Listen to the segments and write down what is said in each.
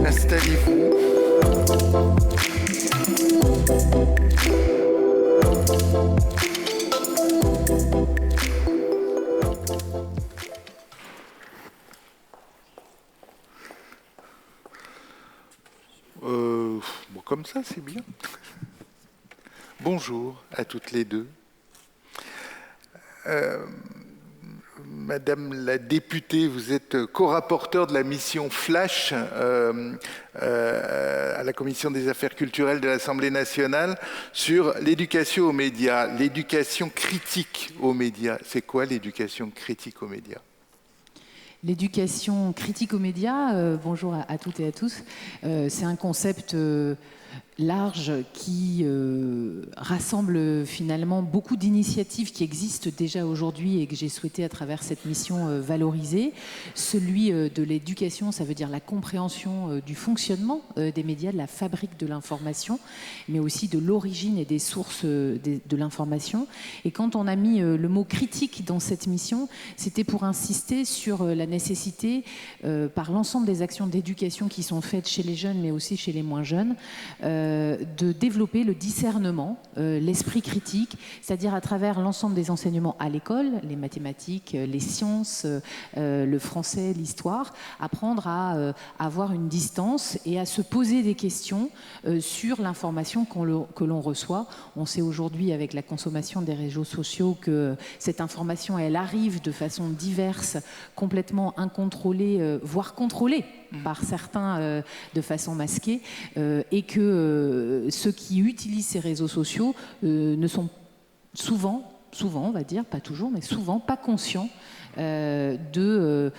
Installez-vous. Bon, comme ça, c'est bien. Bonjour à toutes les deux. Madame la députée, vous êtes co-rapporteure de la mission Flash à la Commission des affaires culturelles de l'Assemblée nationale sur l'éducation aux médias, l'éducation critique aux médias. C'est quoi l'éducation critique aux médias ? L'éducation critique aux médias, bonjour à toutes et à tous, c'est un concept large qui rassemble finalement beaucoup d'initiatives qui existent déjà aujourd'hui et que j'ai souhaité à travers cette mission valoriser. Celui de l'éducation, ça veut dire la compréhension du fonctionnement des médias, de la fabrique de l'information, mais aussi de l'origine et des sources de l'information. Et quand on a mis le mot critique dans cette mission, c'était pour insister sur la nécessité, par l'ensemble des actions d'éducation qui sont faites chez les jeunes, mais aussi chez les moins jeunes, de développer le discernement, l'esprit critique, c'est-à-dire à travers l'ensemble des enseignements à l'école, les mathématiques, les sciences, le français, l'histoire, apprendre à avoir une distance et à se poser des questions sur l'information que l'on reçoit. On sait aujourd'hui avec la consommation des réseaux sociaux que cette information, elle arrive de façon diverse, complètement incontrôlée, voire contrôlée par certains de façon masquée, et que ceux qui utilisent ces réseaux sociaux ne sont souvent, on va dire, pas toujours, mais souvent pas conscients des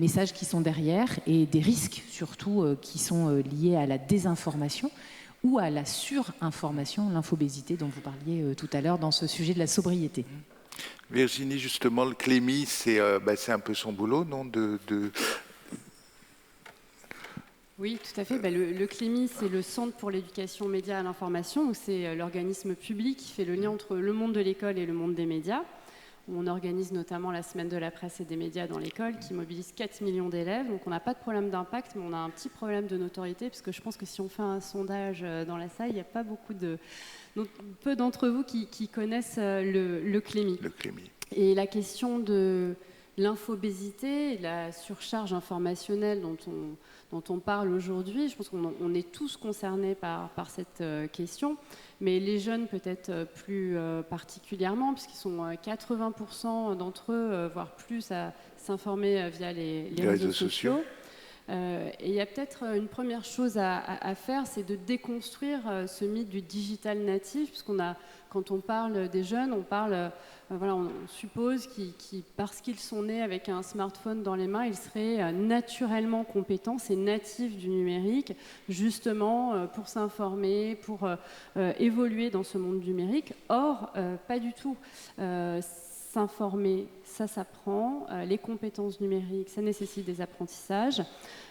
messages qui sont derrière et des risques surtout qui sont liés à la désinformation ou à la surinformation, l'infobésité dont vous parliez tout à l'heure dans ce sujet de la sobriété. Virginie, justement, le Clémy, c'est un peu son boulot, non Oui, tout à fait. Le Clémy, c'est le Centre pour l'éducation aux médias et à l'information. C'est l'organisme public qui fait le lien entre le monde de l'école et le monde des médias. On organise notamment la semaine de la presse et des médias dans l'école qui mobilise 4 millions d'élèves. Donc on n'a pas de problème d'impact, mais on a un petit problème de notoriété, parce que je pense que si on fait un sondage dans la salle, il n'y a pas peu d'entre vous qui connaissent le Clémy. Le Clémy. Et la question de l'infobésité, la surcharge informationnelle dont on parle aujourd'hui, je pense qu'on est tous concernés par cette question, mais les jeunes peut-être plus particulièrement, puisqu'ils sont 80% d'entre eux, voire plus, à s'informer via les réseaux sociaux. Et il y a peut-être une première chose à faire, c'est de déconstruire ce mythe du digital natif, quand on parle des jeunes, on suppose parce qu'ils sont nés avec un smartphone dans les mains, ils seraient naturellement compétents, c'est natif du numérique, justement pour s'informer, pour évoluer dans ce monde numérique. Or, pas du tout. S'informer, ça s'apprend. Les compétences numériques, ça nécessite des apprentissages.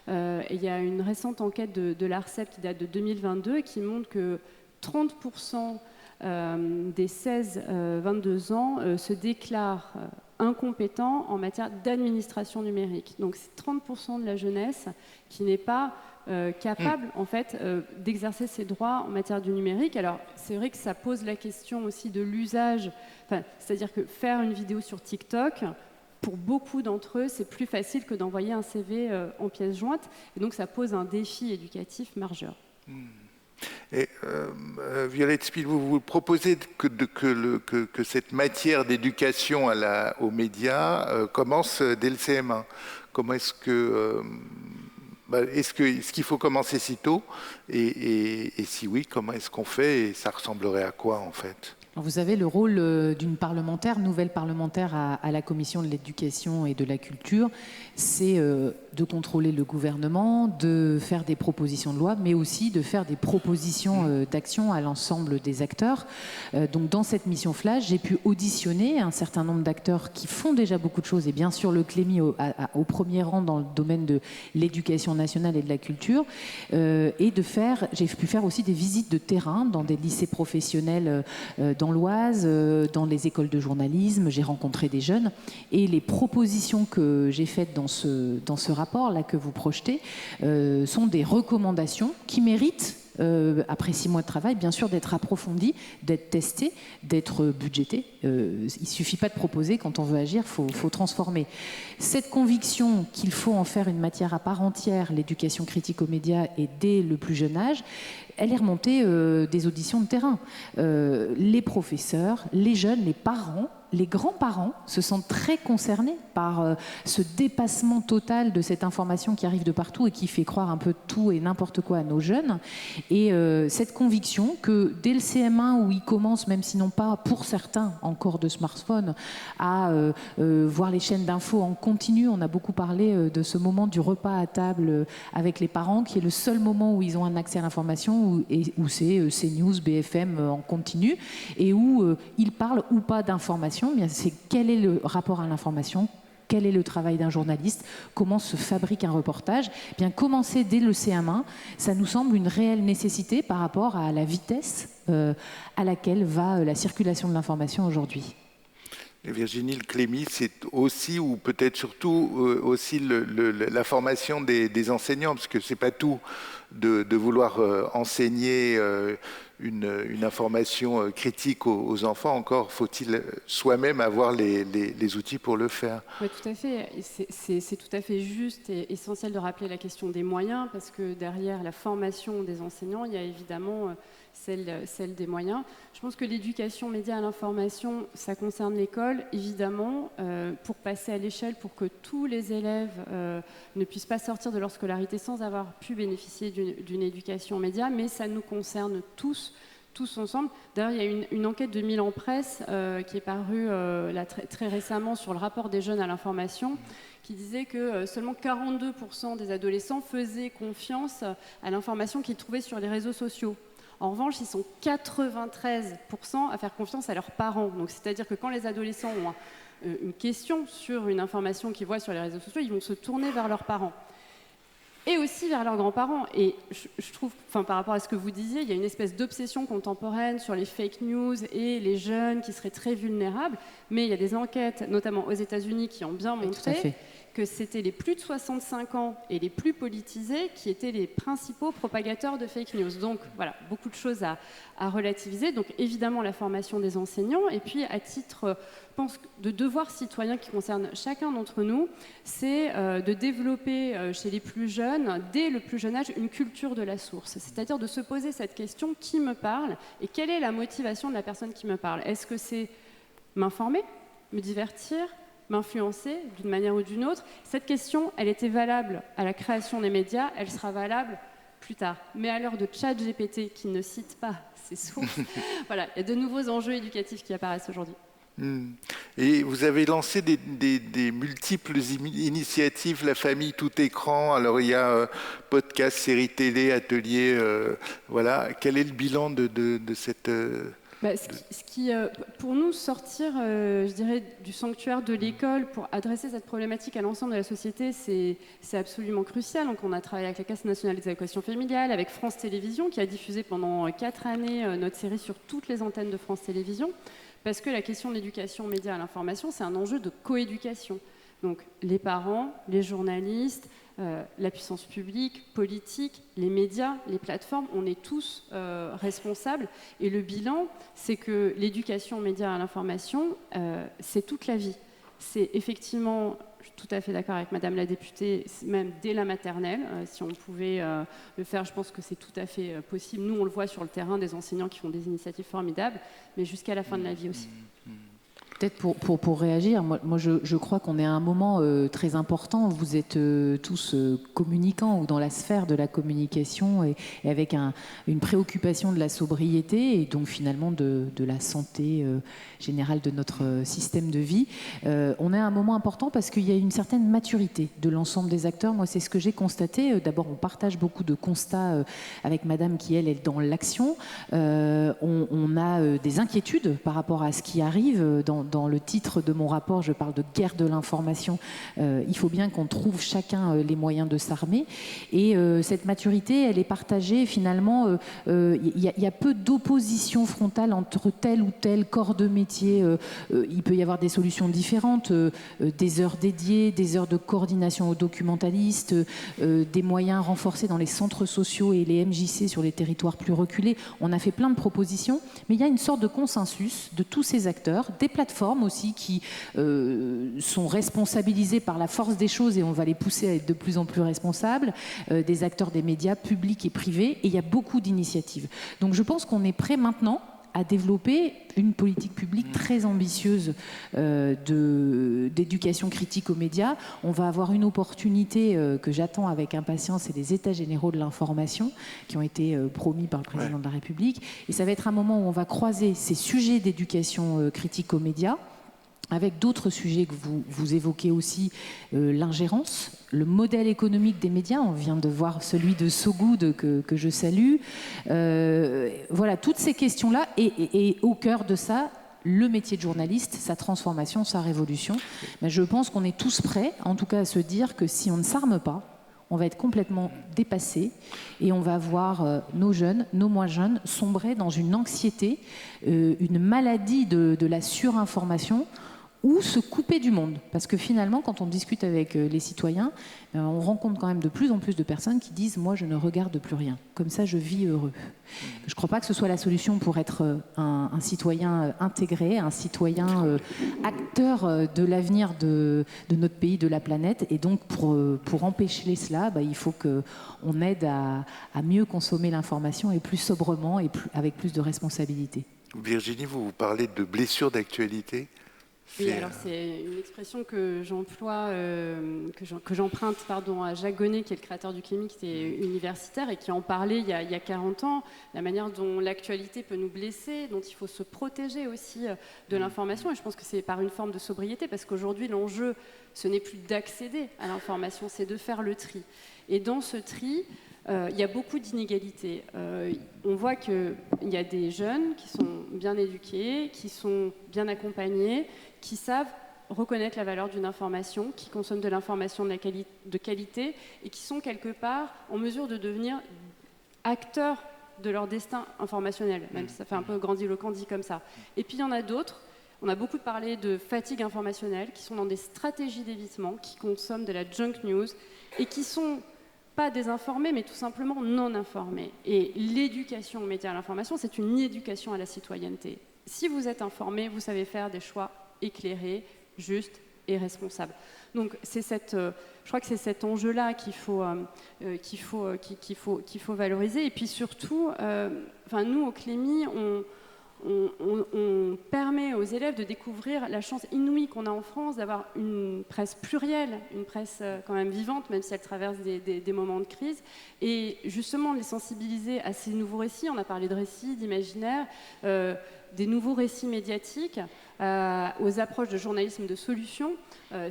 Il y a une récente enquête de l'ARCEP qui date de 2022 qui montre que 30% des 16-22 ans se déclarent incompétents en matière d'administration numérique. Donc c'est 30% de la jeunesse qui n'est pas capable en fait d'exercer ses droits en matière du numérique. Alors c'est vrai que ça pose la question aussi de l'usage, c'est-à-dire que faire une vidéo sur TikTok, pour beaucoup d'entre eux, c'est plus facile que d'envoyer un CV en pièce jointe, et donc ça pose un défi éducatif majeur. Et Violette Spil, vous proposez que cette matière d'éducation aux médias commence dès le CM1. Comment est-ce qu'il faut commencer si tôt et si oui, comment est-ce qu'on fait et ça ressemblerait à quoi en fait ? Vous avez le rôle d'une parlementaire, nouvelle parlementaire à la Commission de l'éducation et de la culture, c'est de contrôler le gouvernement, de faire des propositions de loi, mais aussi de faire des propositions d'action à l'ensemble des acteurs. Donc dans cette mission Flash, j'ai pu auditionner un certain nombre d'acteurs qui font déjà beaucoup de choses, et bien sûr le Clémy au premier rang dans le domaine de l'éducation nationale et de la culture, et j'ai pu faire aussi des visites de terrain dans des lycées professionnels dans l'Oise, dans les écoles de journalisme, j'ai rencontré des jeunes, et les propositions que j'ai faites dans ce rapport-là que vous projetez sont des recommandations qui méritent, après 6 mois de travail, bien sûr, d'être approfondies, d'être testées, d'être budgétées. Il ne suffit pas de proposer, quand on veut agir, il faut transformer. Cette conviction qu'il faut en faire une matière à part entière, l'éducation critique aux médias, et dès le plus jeune âge, elle est remontée des auditions de terrain. Les professeurs, les jeunes, les parents, les grands-parents se sentent très concernés par ce dépassement total de cette information qui arrive de partout et qui fait croire un peu tout et n'importe quoi à nos jeunes. Et cette conviction que dès le CM1, où ils commencent, même s'ils n'ont pas, pour certains, encore de smartphone, à voir les chaînes d'infos en continu, on a beaucoup parlé de ce moment du repas à table avec les parents, qui est le seul moment où ils ont un accès à l'information, où c'est CNews, BFM en continu, et où ils parlent ou pas d'information. Bien, c'est quel est le rapport à l'information, quel est le travail d'un journaliste, comment se fabrique un reportage. Bien, commencer dès le CM1, ça nous semble une réelle nécessité par rapport à la vitesse à laquelle va la circulation de l'information aujourd'hui. Virginie Clémy, c'est aussi, ou peut-être surtout aussi la formation des enseignants, parce que c'est pas tout de vouloir enseigner une information critique aux enfants. Encore faut-il soi-même avoir les outils pour le faire. Oui, tout à fait. C'est tout à fait juste et essentiel de rappeler la question des moyens, parce que derrière la formation des enseignants, il y a évidemment celle des moyens. Je pense que l'éducation média à l'information, ça concerne l'école, évidemment, pour passer à l'échelle, pour que tous les élèves ne puissent pas sortir de leur scolarité sans avoir pu bénéficier d'une éducation média, mais ça nous concerne tous ensemble. D'ailleurs, il y a une enquête de Milan Presse qui est parue là, très récemment sur le rapport des jeunes à l'information, qui disait que seulement 42% des adolescents faisaient confiance à l'information qu'ils trouvaient sur les réseaux sociaux. En revanche, ils sont 93% à faire confiance à leurs parents. Donc, c'est-à-dire que quand les adolescents ont une question sur une information qu'ils voient sur les réseaux sociaux, ils vont se tourner vers leurs parents. Et aussi vers leurs grands-parents. Et je trouve, par rapport à ce que vous disiez, il y a une espèce d'obsession contemporaine sur les fake news et les jeunes qui seraient très vulnérables. Mais il y a des enquêtes, notamment aux États-Unis, qui ont bien montré que c'était les plus de 65 ans et les plus politisés qui étaient les principaux propagateurs de fake news. Donc voilà, beaucoup de choses à relativiser. Donc évidemment la formation des enseignants, et puis à titre, je pense, de devoir citoyen qui concerne chacun d'entre nous, c'est de développer chez les plus jeunes, dès le plus jeune âge, une culture de la source. C'est-à-dire de se poser cette question, qui me parle et quelle est la motivation de la personne qui me parle? Est-ce que c'est m'informer, me divertir, m'influencer d'une manière ou d'une autre? Cette question, elle était valable à la création des médias, elle sera valable plus tard. Mais à l'heure de ChatGPT qui ne cite pas ses sources, voilà, il y a de nouveaux enjeux éducatifs qui apparaissent aujourd'hui. Et vous avez lancé des multiples initiatives, la famille tout écran. Alors il y a podcast, séries télé, ateliers, voilà. Quel est le bilan de cette... Ce qui, pour nous, sortir, je dirais, du sanctuaire de l'école pour adresser cette problématique à l'ensemble de la société, c'est absolument crucial. Donc, on a travaillé avec la Caisse nationale des allocations familiales, avec France Télévisions, qui a diffusé pendant 4 années notre série sur toutes les antennes de France Télévisions, parce que la question de l'éducation aux médias à l'information, c'est un enjeu de coéducation. Donc, les parents, les journalistes, la puissance publique, politique, les médias, les plateformes, on est tous responsables. Et le bilan, c'est que l'éducation aux médias à l'information, c'est toute la vie. C'est effectivement, je suis tout à fait d'accord avec Madame la députée, même dès la maternelle, si on pouvait le faire, je pense que c'est tout à fait possible. Nous, on le voit sur le terrain, des enseignants qui font des initiatives formidables, mais jusqu'à la fin de la vie aussi. Peut-être pour réagir, moi je crois qu'on est à un moment très important. Vous êtes tous communicants ou dans la sphère de la communication et avec une préoccupation de la sobriété et donc finalement de la santé générale de notre système de vie. On est à un moment important parce qu'il y a une certaine maturité de l'ensemble des acteurs. Moi, c'est ce que j'ai constaté. D'abord, on partage beaucoup de constats avec Madame qui, elle, est dans l'action. On a des inquiétudes par rapport à ce qui arrive dans dans le titre de mon rapport, je parle de guerre de l'information. Il faut bien qu'on trouve chacun les moyens de s'armer. Et cette maturité, elle est partagée finalement. Il y a peu d'opposition frontale entre tel ou tel corps de métier. Il peut y avoir des solutions différentes, des heures dédiées, des heures de coordination aux documentalistes, des moyens renforcés dans les centres sociaux et les MJC sur les territoires plus reculés. On a fait plein de propositions, mais il y a une sorte de consensus de tous ces acteurs, des plateformes aussi qui sont responsabilisées par la force des choses et on va les pousser à être de plus en plus responsables, des acteurs des médias publics et privés, et il y a beaucoup d'initiatives. Donc je pense qu'on est prêt maintenant à développer une politique publique très ambitieuse d'éducation critique aux médias. On va avoir une opportunité que j'attends avec impatience, c'est les États généraux de l'information qui ont été promis par le président de la République. Et ça va être un moment où on va croiser ces sujets d'éducation critique aux médias avec d'autres sujets que vous évoquez aussi, l'ingérence, le modèle économique des médias. On vient de voir celui de So Good que je salue. Voilà, toutes ces questions-là, et au cœur de ça, le métier de journaliste, sa transformation, sa révolution. Mais je pense qu'on est tous prêts, en tout cas, à se dire que si on ne s'arme pas, on va être complètement dépassé et on va voir nos jeunes, nos moins jeunes, sombrer dans une anxiété, une maladie de la surinformation, ou se couper du monde. Parce que finalement, quand on discute avec les citoyens, on rencontre quand même de plus en plus de personnes qui disent « moi, je ne regarde plus rien. Comme ça, je vis heureux ». Je ne crois pas que ce soit la solution pour être un citoyen intégré, un citoyen acteur de l'avenir de notre pays, de la planète. Et donc, pour empêcher cela, il faut qu'on aide à mieux consommer l'information et plus sobrement et avec plus de responsabilité. Virginie, vous parlez de blessures d'actualité. Oui, alors c'est une expression que j'emploie, que j'emprunte à Jacques Gonnet, qui est le créateur du Kémi, qui était universitaire et qui en parlait il y a 40 ans, la manière dont l'actualité peut nous blesser, dont il faut se protéger aussi de l'information. Et je pense que c'est par une forme de sobriété, parce qu'aujourd'hui, l'enjeu, ce n'est plus d'accéder à l'information, c'est de faire le tri. Et dans ce tri, il y a beaucoup d'inégalités. On voit qu'il y a des jeunes qui sont bien éduqués, qui sont bien accompagnés, qui savent reconnaître la valeur d'une information, qui consomment de l'information de qualité et qui sont quelque part en mesure de devenir acteurs de leur destin informationnel, même si ça fait un peu grandiloquent dit comme ça. Et puis il y en a d'autres, on a beaucoup parlé de fatigue informationnelle, qui sont dans des stratégies d'évitement, qui consomment de la junk news et qui sont pas désinformés, mais tout simplement non informés. Et l'éducation aux médias et à l'information, c'est une éducation à la citoyenneté. Si vous êtes informé, vous savez faire des choix éclairés, justes et responsables. Donc je crois que c'est cet enjeu-là qu'il faut valoriser. Et puis surtout, nous au Clémy, on permet aux élèves de découvrir la chance inouïe qu'on a en France d'avoir une presse plurielle, une presse quand même vivante, même si elle traverse des moments de crise, et justement de les sensibiliser à ces nouveaux récits. On a parlé de récits, d'imaginaire, des nouveaux récits médiatiques, aux approches de journalisme de solutions.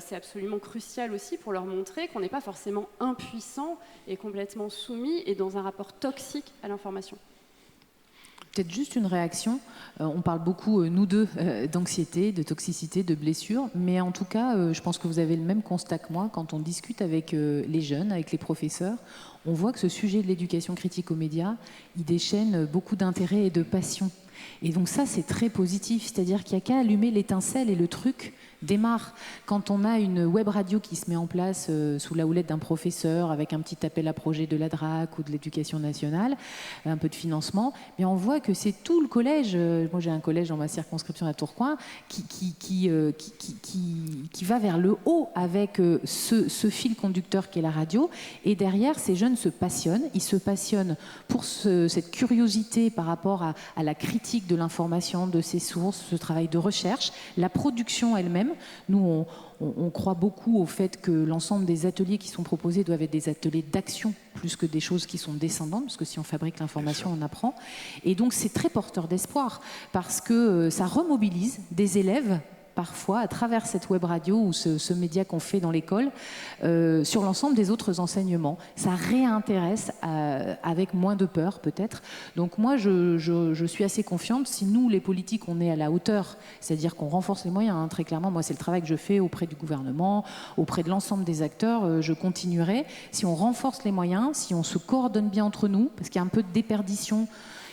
C'est absolument crucial aussi pour leur montrer qu'on n'est pas forcément impuissant et complètement soumis et dans un rapport toxique à l'information. Peut-être juste une réaction. On parle beaucoup, nous deux, d'anxiété, de toxicité, de blessures. Mais en tout cas, je pense que vous avez le même constat que moi. Quand on discute avec les jeunes, avec les professeurs, on voit que ce sujet de l'éducation critique aux médias, il déchaîne beaucoup d'intérêt et de passion. Et donc ça, c'est très positif. C'est-à-dire qu'il n'y a qu'à allumer l'étincelle et le truc démarre. Quand on a une web radio qui se met en place sous la houlette d'un professeur avec un petit appel à projet de la DRAC ou de l'Éducation nationale, un peu de financement, mais on voit que c'est tout le collège. Moi, j'ai un collège dans ma circonscription à Tourcoing qui va vers le haut avec ce fil conducteur qu'est la radio. Et derrière, ces jeunes se passionnent. Ils se passionnent pour cette curiosité par rapport à la critique de l'information, de ses sources, ce travail de recherche, la production elle-même. Nous, on croit beaucoup au fait que l'ensemble des ateliers qui sont proposés doivent être des ateliers d'action plus que des choses qui sont descendantes, parce que si on fabrique l'information, on apprend. Et donc, c'est très porteur d'espoir, parce que ça remobilise des élèves parfois, à travers cette web radio ou ce média qu'on fait dans l'école, sur l'ensemble des autres enseignements. Ça réintéresse avec moins de peur, peut-être. Donc moi, je suis assez confiante. Si nous, les politiques, on est à la hauteur, c'est-à-dire qu'on renforce les moyens, hein, très clairement. Moi, c'est le travail que je fais auprès du gouvernement, auprès de l'ensemble des acteurs. Je continuerai. Si on renforce les moyens, si on se coordonne bien entre nous, parce qu'il y a un peu de déperdition.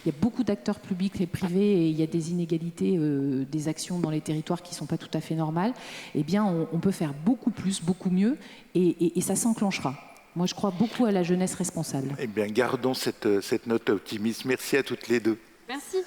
Il y a beaucoup d'acteurs publics et privés et il y a des inégalités, des actions dans les territoires qui ne sont pas tout à fait normales. Eh bien, on peut faire beaucoup plus, beaucoup mieux et ça s'enclenchera. Moi, je crois beaucoup à la jeunesse responsable. Eh bien, gardons cette note optimiste. Merci à toutes les deux. Merci.